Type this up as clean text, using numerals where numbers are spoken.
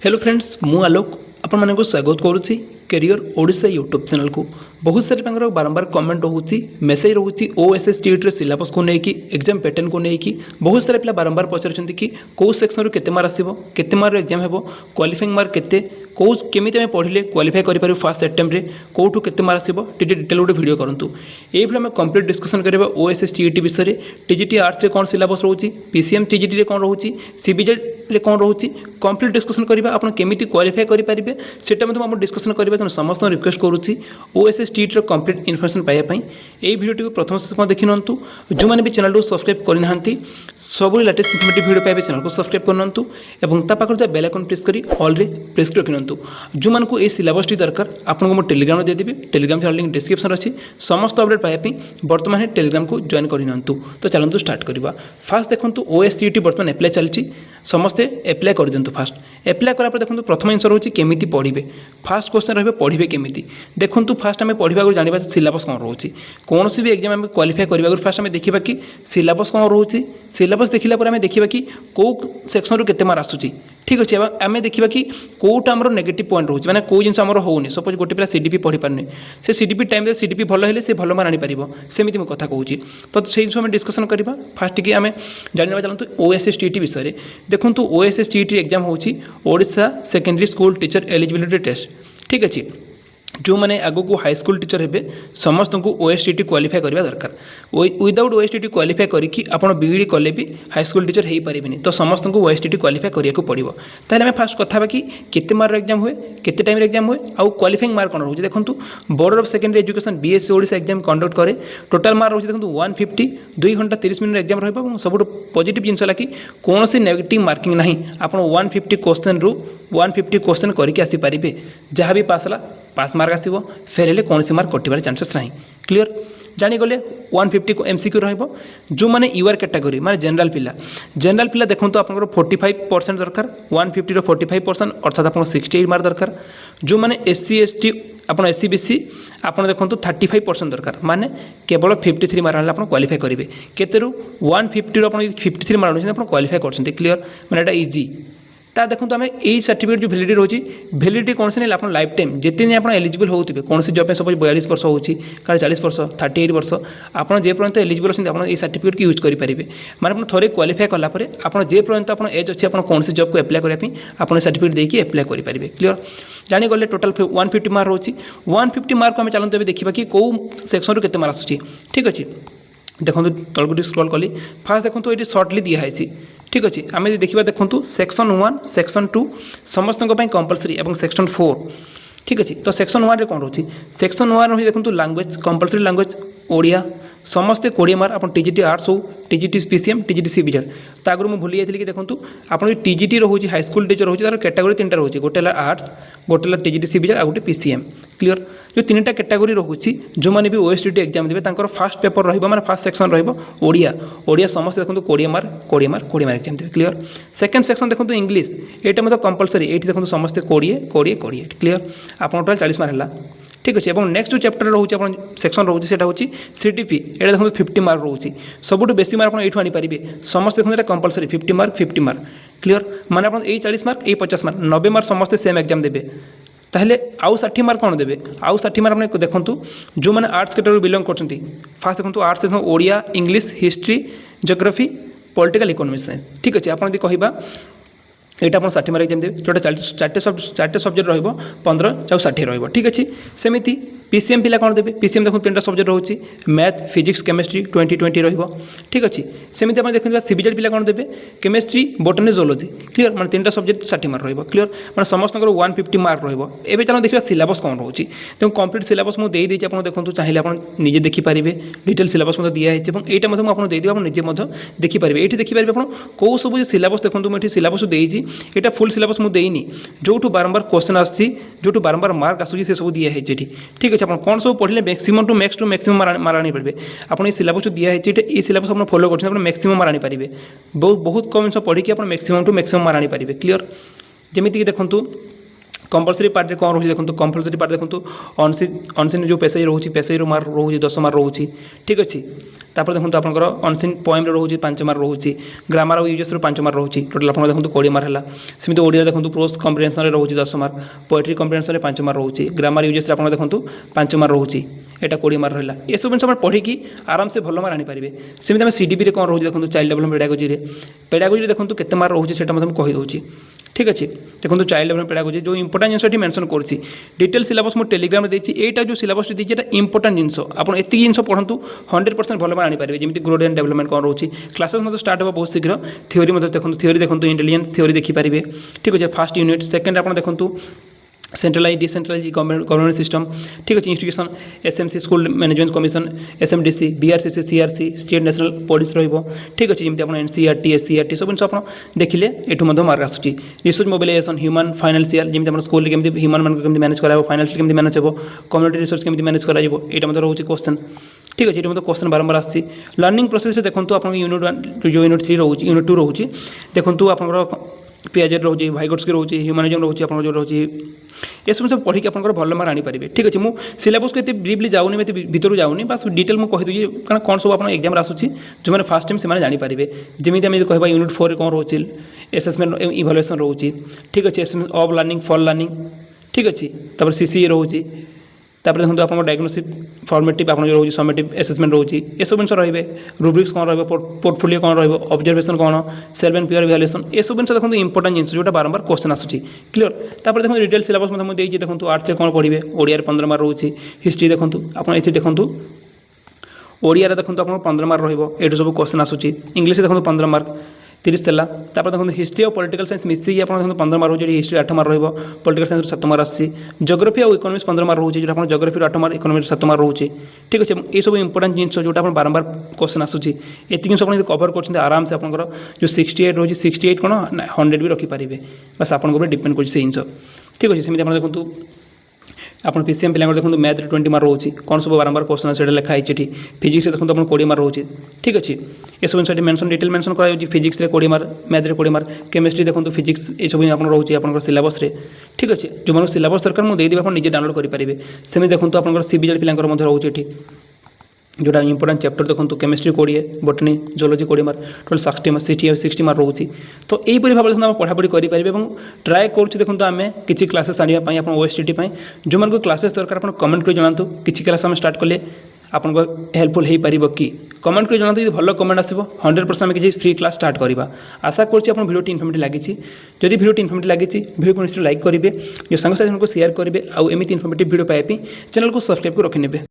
Hello friends मु आलोक आपण मानक स्वागत करुच्ची कैरियर ओडिशा यूट्यूब चैनल को। बहुत सारे बारंबार कमेंट रोचे मेसेज रोचे ओएसएस टीईटी सिलेबस को लेकिन एग्जाम पैटर्न को लेकिन बहुत सारे पिला बारंबार पचार कि कौ सेक्शन रू केते मार्क आसीबो केते मार्क एग्जाम हेबो क्वालिफाइंग मार्क केते कौ केमिति आमे पढ़िले क्वालिफाई करि पारू फर्स्ट अटेम्प्ट रे कोठू केते मार्क आसीबो टीटी डिटेल गोटे वीडियो करंतु। एई भले हम कंप्लीट डिस्कशन करबा ओएसएस टीईटी विषय रे टीजीटी आर्ट्स रे कोन सिलेबस रहउची पीसीएम टीजीटी रे कोन रहउची सीबीजेड रे कोन रहउची कंप्लीट डिस्कशन करबा आपण केमिति क्वालिफाई करि पारिबे सेटा हम डिस्कशन करबा। तेणु समस्त रिक्वेस्ट करुच्ची ओएसएस टीईटी कंप्लीट इनफर्मेशन पाइबापी यही भिडियो प्रथम से देखी निंतु। जो मैंने भी चैनल को सब्सक्राइब करना सब लेटेस्ट इनफर्मेटिव वीडियो पाइबे चैनल को सब्सक्राइब करनु और पाखे बेल आइकन प्रेस कर ऑल रे प्रेस कर रखि। जो मानक ये सिलेबस टी दरकार आपको मुझे टेलीग्राम देदेवी टेलीग्राम चैनल लिंक डिस्क्रिप्शन अच्छी समस्त अपडेट पाइबापी बर्तमान टेलीग्राम को जॉइन करनी। तो चलते स्टार्ट करवा। फास्ट देखो ओएस टीईटी बर्तमान एप्लाई चलती समस्ते एप्लाई कर दिंतु। फास्ट एप्लाई करापर देखो प्रथम जिन रोचे केमिति पढ़े फास्ट क्वेश्चन रही पढ़े केमिति देखो। फास्ट आम पढ़ा जाना सिलेबस कौन रोचे कौन भी एग्जाम आम क्वालिफाई करने फास्ट आम देखा कि सिलेबस कौन रोचे सिलेबस देखला आम देखा कि कौ सेक्शन रू केते मार्क आसुची। ठीक अच्छे आम देखा कि कौटा आम नेगेटिव पॉइंट रोचे मैंने कौ जिन होनी सपोज गोटे पिला सीडीपी पढ़ी पारनी से सीडीपी टाइम सीडीपी भल है से भल मार्क आनीपर सेमती मुझे कथा कहूँ। तो से आम डिस्कसन करवा। फास्ट कि आम जानवा चलते ओएसएस टीईटी विषय देखो। ओएसएस टीईटी एग्जाम होची Odisha secondary school teacher eligibility test. ठीक अच्छे जो मैंने आग को हाई स्कूल टीचर हे समस्त को ओएसटीटी क्वालिफाई करवा दरकार। विदाउट ओएसटीटी क्वालिफाई करके आप बीईडी कले भी हाई स्कूल टीचर हो पारे तो समस्त को ओएसटीटी क्वालिफाई करने पड़ो। ताहले आम फास्ट कथा कि केते मार्क एग्जाम हुए केते टाइम एग्जाम हुए आउ क्वालिफाइंग मार्क कौन रोचे देखो। Board of secondary education BSc Odisha exam conduct करे टोटाल मार्क रोचे देखो 150 2 घंटा 30 मिनट एग्जाम रहा। सब पॉजिटिव जिनस है कि कौन सी नेगेटिव मार्किंग ना आप 150 क्वेश्चन रु 150 क्वेश्चन करके आसीपारे जहाँ भी पास है पास मार्क आसो फेल हेल्ले कौन मार्क कटार चांसेस ना। क्लीयर जानीगले 150 एमसीक्यू रहिबो। जो मैंने यूआर कैटेगरी माने जनरल पिला देखो तो आपको 45% दरकार 150 रो 45% अर्थात आपको 68 मार्क दरकार। जो मैंने एससी एसटी आप एससी बीसी आप देखो 35% दरकार माने केवल 53 मार्क आप क्वालिफाई करेंगे केतेरू 150 रो 53 मार्क आप क्वालिफाई कर। क्लीयर माने एटा इजी ता देखो आम यही सर्टिफिकेट जो भैलिडिटी रोची भैलिडिटी कौन से आप लाइफ टाइम जितने आप एलिजिबल होते कौन सी जॉब में सपोज 42 वर्ष हो 40 वर्ष 38 वर्ष आप पर्यंत एलिजिबल अच्छे आप सर्टिफिकेट की यूज करेंगे। माने थोड़े क्वालिफाई कलापर आप पर्यंत आप एज अच्छे आप कौन सी जॉब को एप्लाई करने आप सर्टिफिकेट देकी एप्लाई करेंगे। क्लीयर जानीगले टोटाल 150 मार्क रोची 150 मार्क आम चलते देखा कि कौ सेक्शन रू केते मार्क आसुची। ठीक अच्छे देखो तलक स्क्रॉल कली फास्ट देखो ये सर्टली दिखाई। ठीक अच्छे आम देखा देखो सेक्शन 1 सेक्शन 2 समस्त कंपलसरी और सेक्शन 4। ठीक अच्छे तो सेक्शन 1 रे कौन रोची सेक्शन 1 रही देखो लैंग्वेज कंपलसरी लैंग्वेज ओडिया समस्ते 20 मार्क आप टीजीटी आर्ट्स हो टीजीटी पीसीएम टीजीटी सीबीजेड तागर मुझे भूली जाती कि देखो आप टीजीटी रोचे हाई स्कूल टीचर रोचे तार कैटेगरी 3टा रोचे गोटे आर्ट्स गोटे टीजीटी सीबीजेड और गोटे पीसीएम। क्लीयर जो 3टा कैटेगरी रोचे जो मैंने भी ओएसटीटी एग्जाम देते फास्ट पेपर रहा माने फास्ट सेक्शन ओडिया समस्त देखो 20 मार्क 20 मार्क 20 मार्क एग्जाम देते। क्लीयर सेकेंड सेक्शन देखो इंग्लिश ये मतलब कंपलसरी ये देखो समस्त 20 20 20। क्लीयर आप टोटाल 40 मार्क है। ठीक अच्छे नेक्स्ट जो चैप्टर रोचे सेक्शन रोचे सेटा होची सीटीपी ये देखो 50 मार्क रोचे सबुठ बेसी मार्क आप आनीपारे समस्त देखो कंपलसरी 50 मार्क। क्लीयर माने आप 40 मार्क 50 मार्क 90 मार्क समस्त सेम एग्जाम देते। ताहले आउ 60 मार्क कौन देवे आउ 60 मार्क अपने देखो जो मैंने आर्ट्स कैटेगरी बिलोंग करते फास्ट देखो आर्ट्स देखो Odia English history geography political economic science. ठीक अच्छे आप कहवा यहाँ आप 60 मार्क एग्जाम देते टोटाल 4टे सब्जेक्ट रहा 15 चाउ 60 रहा। ठीक अच्छे सेमती पीसीएम पिला कौन देवे पीसीएम देखो 3टा सब्जेक्ट रोचे मैथ फिजिक्स केमिस्ट्री 20 रहा। ठीक अच्छे सेमती आप देखते सीबीजेड पिला कौन देवे केमिस्ट्री बोटनी जोलॉजी। क्लीयर माने 3टा सब्जेक्ट 60 मार्क रहा। क्लीयर माने समस्त 150 मार्क रहा। एवं चलो देखा सिलेबस कौन रोचे तेणु कंप्लीट सिलेबस मुझे देती आप देखो चाहिए आप निजे देखिपारे डिटेल सिलेबस दिखाई यहाँ मुझे देदेवी आप निजे देखिपारे ये देखिपारे आप कौ सब सिलेबस देखो मुझे सिलेबस देती यहाँ फुल सिलेबस मुझे देनी जो बारंबार क्वेश्चन आसो बारंबार मार्क आसूँ से सब दिखाई। ठीक अच्छे आप कौन सब पढ़ले मैक्सिमम टू मैक्सिमम मार्क आनीपारे आप सिलेबस दिखाई ये सिलेबस आप फॉलो कर मैक्सिमम मार्क आनीपारे बहुत कम जिन पढ़ी आप मैक्सिमम टू मैक्सिमम मार्क आनीपारे। क्लीयर जमीक देखूँ कंपलसरी पार्ट में कौन रोचे देखो कंपलसरी पार्ट देखो अनसीन जो पेशे रोचे पेशे मार्क रोचे 10 मार्क रोचे ठीक अच्छे तापर देखो आपंकर अनसीन पोएम रोचे 5 मार्क रोचे ग्रामर और यूजेस 5 मार्क रोचे टोटाल आप देखो 20 मार्क है सेमती ओडिया देखो प्रोज कम्प्रिहेंशन रोचे 10 मार्क पोएट्री कम्प्रिहेंशन 5 मार्क रोचे ग्रामर यूजेस आप देखो 5 मार्क रोचे यहाँ 20 मार्क रहा ये सब जिन पढ़ी आराम से भल मार्क आनीपारे सेमती आम सीडीपी कौन रोचे देखो चाइल्ड डेवलपमेंट पेडागोजी देखो केते मार्क रोचे मुझे कहीदे ठीक अच्छे देखो चाइल्ड डेवलपमेंट पेडागोजी जो इंपोर्टेंट जिनस मेंशन करसी डिटेल सिलेबस मुझे टेलीग्राम में देती एटा जो सिलेबस देती है इंपोर्टेंट जिनस आप एति जिन पढ़ू 100% भल मार्क आनीपारे जमी ग्रोथ एंड डेवलपमेंट कौन रोचे क्लासेस मतलब स्टार्ट हो बहुत शीघ्र थ्योरी देखो थ्योरी देखो इंटेलिजेंस थ्योरी देखिपारे ठीक अच्छे फर्स्ट यूनिट सेकेंड आप देखो सेंट्रलाइज डिसेंट्रलाइज गवर्नमेंट सिस्टम ठीक अच्छे institution SMC school management commission SMDC BRCC CRC state national police रहिबो ठीक अच्छे जमी आप एनसीईआरटी एससीईआरटी सब जिन देखिले एठू मार्क आसूँ रिसर्च मोबिलाइजेशन ह्यूमन फाइनेंशियल जमी स्कूल केमती ह्यूमन मान केमती मैनेज कराबो फाइनेंशियल केमती मैनेज हो कम्युनिटी रिसर्च केमती मैनेज कराइबो एटा रोचे क्वेश्चन ठीक अच्छे ये क्वेश्चन बारंबार आसी लर्निंग प्रोसेस देखो आप यूनिट 1 जो यूनिट 3 रोचे यूनिट 2 रोचे देखो आप पियाजेट रोचे भाइगोट्स रोचे ह्यूमानिज्म रोचे आप जो रोचे ये सब पढ़ी आप भल मार्क आनीपारे ठीक अच्छे मुझे सिलेबस को ब्रीफली जाऊनी भितर जाऊनी बस डिटेल मुझे कहीदे कारण कौन सब आप एग्जाम आसूँ जो मैंने फास्ट टाइम से जानीपारे जमी आम कह यूनिट 4 कौन रोचे एसेसमेंट इभालुएसन रोचे ठीक अच्छे assessment of learning for learning ठीक अच्छे तापर सीसीए रोचे तापर देखो आप डायग्नोस्टिक फॉर्मेटिव आप रोचे समेटिव एसेसमेंट रोचे ये सब जिन रे रूब्रिक्स कौन पोर्टफोलियो कौन ऑब्जर्वेशन कौन सेल्फ एंड प्योर इवैल्यूएशन ये सब जिन देखो इंपोर्टेंट जिन जो बारंबार क्वेश्चन आसूँ क्लियर तापर देखो डिटेल सिलेबस मुझे देखो आर्ट्स कौन पढ़े ओडिया 15 मार्क रोचे हिस्ट्री देखो आप देखो ओडिया देखो आप 15 मार्क रही सब क्वेश्चन आसूँ इंग्लिश देखो 15 मार्क 30 है तापर देखो हिस्ट्री और पॉलिटिकल साइंस मिसिकी आप 15 मार्क रोचे हिस्ट्री 8 मार्क रही पॉलिटिकल साइंस 7 मार्क आसी जोग्राफी और इकोनॉमिक्स 15 मार्क रोचे जो आप जोग्राफी 8 मार्क इकोनॉमिक्स 7 मार्क रोचे ठीक अच्छे ये सब इंपोर्टेंट जिन जो बारंबार क्वेश्चन आसूँ ये सब कवर कर आराम से आप जो 68 रोचे 68 कौन 100 भी रखिपारे बस आपको डिपेंड कर जिन ठीक अच्छे सेमती आप देखो आप पीसीएम पिला देखो मैथ 20 मार्क रोचे कौन सब बारंबार क्वेश्चन से लिखाई फिजिक्स देखो आप 20 मार्क रोचे ठीक अच्छे ये सब जिन मेंशन डिटेल मेंशन कर physics 20 mark math 20 mark chemistry देखो फिजिक्स ये सब आप रोचे आप सिलेबस ठीक अच्छे जो मैं सिलेबस दरकार मुझे देदेवी आप निजे डाउनलोड करेंगे सेम देखो आप सीबीजेड पिला रोचे जोटा इंपोर्टेंट चैप्टर देखो chemistry 20 botany geology 20 mark total 60 mark रोचे तो यहीपरि भाव में पढ़ापढ़ी करेंगे और ट्राए कर देखो आम किसी क्लासेस आने ओएसटीटी जो मैं क्लासेस दरकार आप कमेंट कर जनातु किसी क्लास आम स्टार्ट कले आपको हेल्पफुल हो पार कि कमेंट कर जनातु भल कमेंट आसो 100% आम किसी फ्री क्लास स्टार्ट करवा आशा कर भिडियो इनफर्मेटिव लगी जदि भिडियो इनफर्मेटिव लगी भिडियो को निश्चय लाइक करेंगे जो सांग साथी को शेयर करेंगे आउ एमती इनफर्मेटिव भिडियो पाइप चैनल को सब्सक्राइब कर रखिने